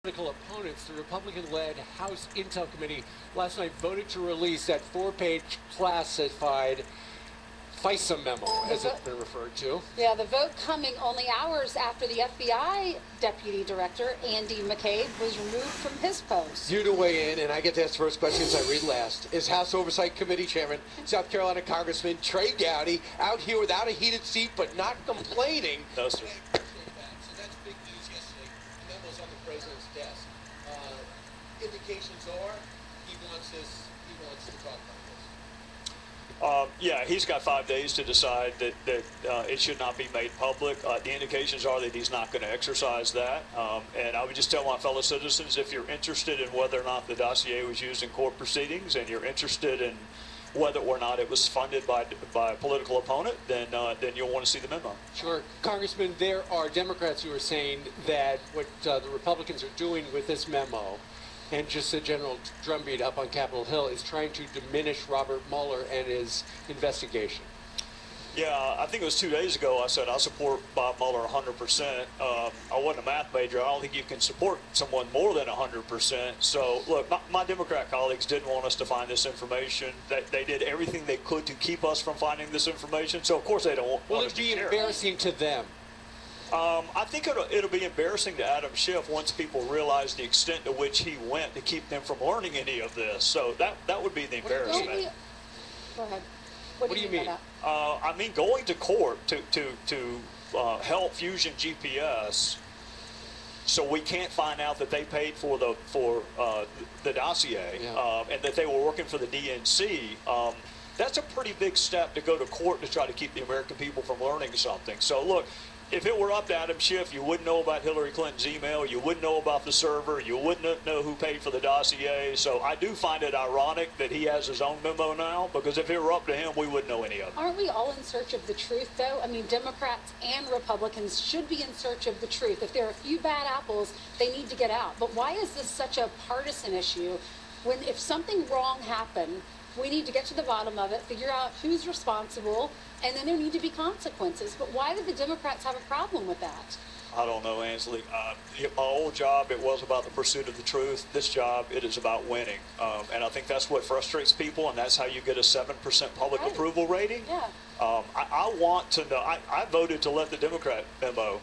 Political opponents, the Republican-led House Intel Committee last night voted to release that 4-page classified FISA memo, as it's been referred to. Yeah, the vote coming only hours after the FBI Deputy Director, Andy McCabe, was removed from his post. You to weigh in, and I get to ask the first question as I read last. Is House Oversight Committee Chairman, South Carolina Congressman Trey Gowdy out here without a heated seat but not complaining? No, sir. So that's big news yesterday. Memos on the president's desk. Indications are he wants to talk about this. Yeah, he's got 5 days to decide that it should not be made public. The indications are that he's not going to exercise that. And I would just tell my fellow citizens, if you're interested in whether or not the dossier was used in court proceedings, and you're interested in whether or not it was funded by a political opponent, then you'll want to see the memo. Sure. Congressman, there are Democrats who are saying that what the Republicans are doing with this memo and just a general drumbeat up on Capitol Hill is trying to diminish Robert Mueller and his investigation. Yeah, I think it was 2 days ago I said I support Bob Mueller 100%. I wasn't a math major. I don't think you can support someone more than 100%. So, look, my Democrat colleagues didn't want us to find this information. They did everything they could to keep us from finding this information. So, of course, they don't want us to share. Will it be embarrassing to them? I think it'll be embarrassing to Adam Schiff once people realize the extent to which he went to keep them from learning any of this. So that would be the embarrassment. Go ahead. What do you mean? I mean, going to court to help Fusion GPS, so we can't find out that they paid for the dossier, yeah. And that they were working for the DNC. That's a pretty big step to go to court to try to keep the American people from learning something. So look, if it were up to Adam Schiff, you wouldn't know about Hillary Clinton's email, you wouldn't know about the server, you wouldn't know who paid for the dossier. So I do find it ironic that he has his own memo now, because if it were up to him, we wouldn't know any of it. Aren't we all in search of the truth, though? I mean, Democrats and Republicans should be in search of the truth. If there are a few bad apples, they need to get out. But why is this such a partisan issue when if something wrong happened, we need to get to the bottom of it, figure out who's responsible, and then there need to be consequences. But why do the Democrats have a problem with that? I don't know, Ansley. My old job, it was about the pursuit of the truth. This job, it is about winning. And I think that's what frustrates people, and that's how you get a 7% public approval rating. Yeah. I want to know. I voted to let the Democrat memo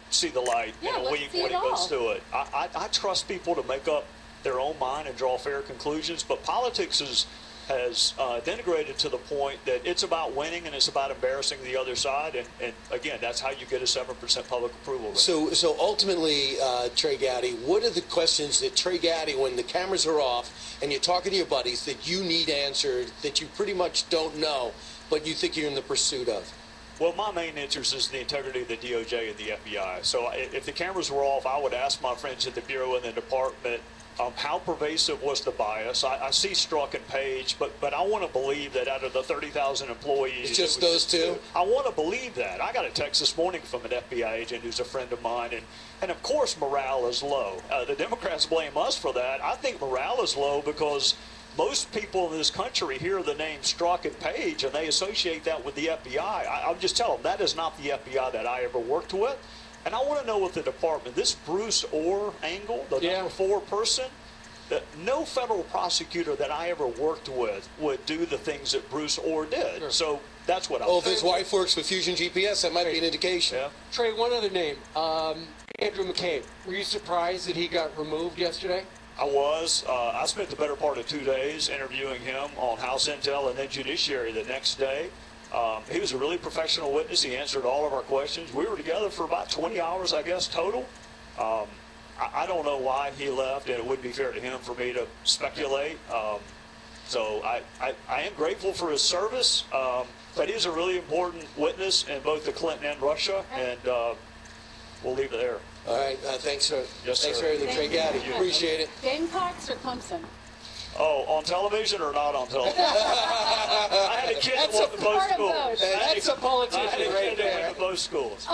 see the light in a week when it goes through it. I trust people to make up their own mind and draw fair conclusions, but politics has denigrated to the point that it's about winning and it's about embarrassing the other side, and again, that's how you get a 7% public approval rating. So ultimately, Trey Gowdy, what are the questions that Trey Gowdy, when the cameras are off and you're talking to your buddies, that you need answered, that you pretty much don't know, but you think you're in the pursuit of? Well, my main interest is the integrity of the DOJ and the FBI. So if the cameras were off, I would ask my friends at the Bureau and the Department, how pervasive was the bias? I see Strzok and Page, but I want to believe that out of the 30,000 employees... It's just those two? I want to believe that. I got a text this morning from an FBI agent who's a friend of mine, and of course morale is low. The Democrats blame us for that. I think morale is low because most people in this country hear the name Strzok and Page, and they associate that with the FBI. I'll just tell them, that is not the FBI that I ever worked with. And I want to know with the department, this Bruce Orr angle, the number 4 person, that no federal prosecutor that I ever worked with would do the things that Bruce Orr did. Sure. So that's what I'm saying. If his wife works with Fusion GPS, that might be an indication. Yeah. Trey, one other name, Andrew McCabe. Were you surprised that he got removed yesterday? I was. I spent the better part of 2 days interviewing him on House Intel and then Judiciary the next day. He was a really professional witness. He answered all of our questions. We were together for about 20 hours, I guess, total. I don't know why he left, and it wouldn't be fair to him for me to speculate. So I am grateful for his service, but he's a really important witness in both the Clinton and Russia, and we'll leave it there. All right. Thanks for everything, Trey Gowdy. Appreciate it. Gamecocks or Clemson? Oh, on television or not on television? I had a kid that went to both schools. That's a politician right there. Both schools.